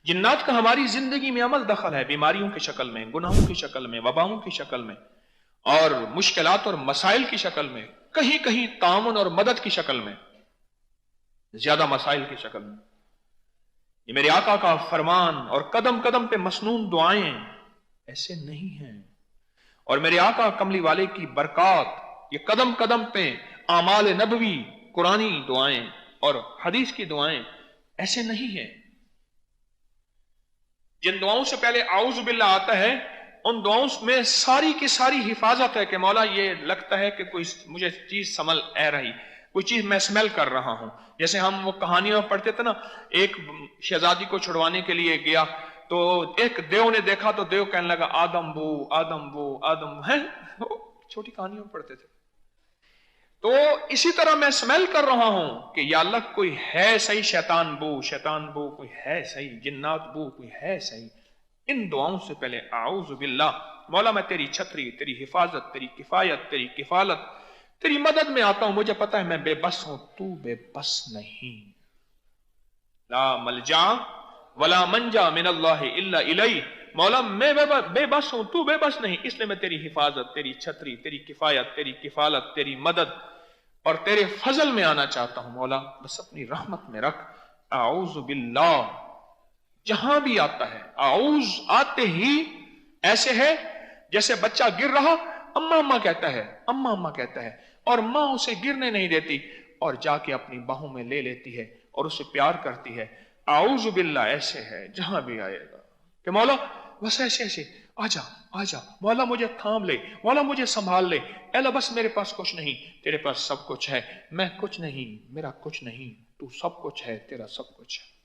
जिन्नात का हमारी जिंदगी में अमल दखल है, बीमारियों की शक्ल में, गुनाहों की शक्ल में, वबाओं की शक्ल में, और मुश्किलात और मसाइल की शक्ल में, कहीं कहीं तामुन और मदद की शक्ल में, ज्यादा मसाइल की शक्ल में। ये मेरे आका का फरमान और कदम कदम पे मसनून दुआएं ऐसे नहीं हैं, और मेरे आका कमली वाले की बरकत ये कदम कदम पे आमाल नबवी, कुरानी दुआएं और हदीस की दुआएं ऐसे नहीं है। जिन दुआओं से पहले आऊज़ बिल्लाह आता है, उन दुआओं में सारी की सारी हिफाजत है कि मौला ये लगता है कि कोई मुझे चीज समझ आ रही, कोई चीज मैं स्मेल कर रहा हूं। जैसे हम वो कहानियों में पढ़ते थे ना, एक शहजादी को छुड़वाने के लिए गया तो एक देव ने देखा तो देव कहने लगा आदम बू आदम बू आदम है, छोटी कहानियों में पढ़ते थे। तो इसी तरह मैं स्मेल कर रहा हूं कि या अल्लाह कोई है सही, शैतान बू कोई है सही, जिन्नात बू कोई है सही। इन दुआओं से पहले आऊज़ु बिल्लाह, मौला मैं तेरी छतरी, तेरी हिफाजत, तेरी किफायत, तेरी किफालत, तेरी मदद में आता हूं। मुझे पता है मैं बेबस हूं, तू बेबस नहीं। ला मलजा वला मंजा मिनल्लाहि इल्ला इलैहि, मौला मैं बेबस हूं, तू बेबस नहीं, इसलिए मैं तेरी हिफाजत, तेरी छतरी, तेरी किफायत, तेरी किफालत, तेरी मदद और तेरे फजल में आना चाहता हूं। मौला बस अपनी रहमत में रख। आऊज़ु बिल्लाह जहां भी आता है, आऊज आते ही ऐसे है जैसे बच्चा गिर रहा, अम्मा अम्मा कहता है, अम्मा अम्मा कहता है, और मां उसे गिरने नहीं देती और जाके अपनी बाहों में ले लेती है और उसे प्यार करती है। आऊज़ु बिल्लाह ऐसे है जहां भी आएगा कि मौला बस ऐसे ऐसे आजा आजा, मौला मुझे थाम ले, मौला मुझे संभाल ले, अल्लाह बस मेरे पास कुछ नहीं, तेरे पास सब कुछ है, मैं कुछ नहीं, मेरा कुछ नहीं, तू सब कुछ है, तेरा सब कुछ है।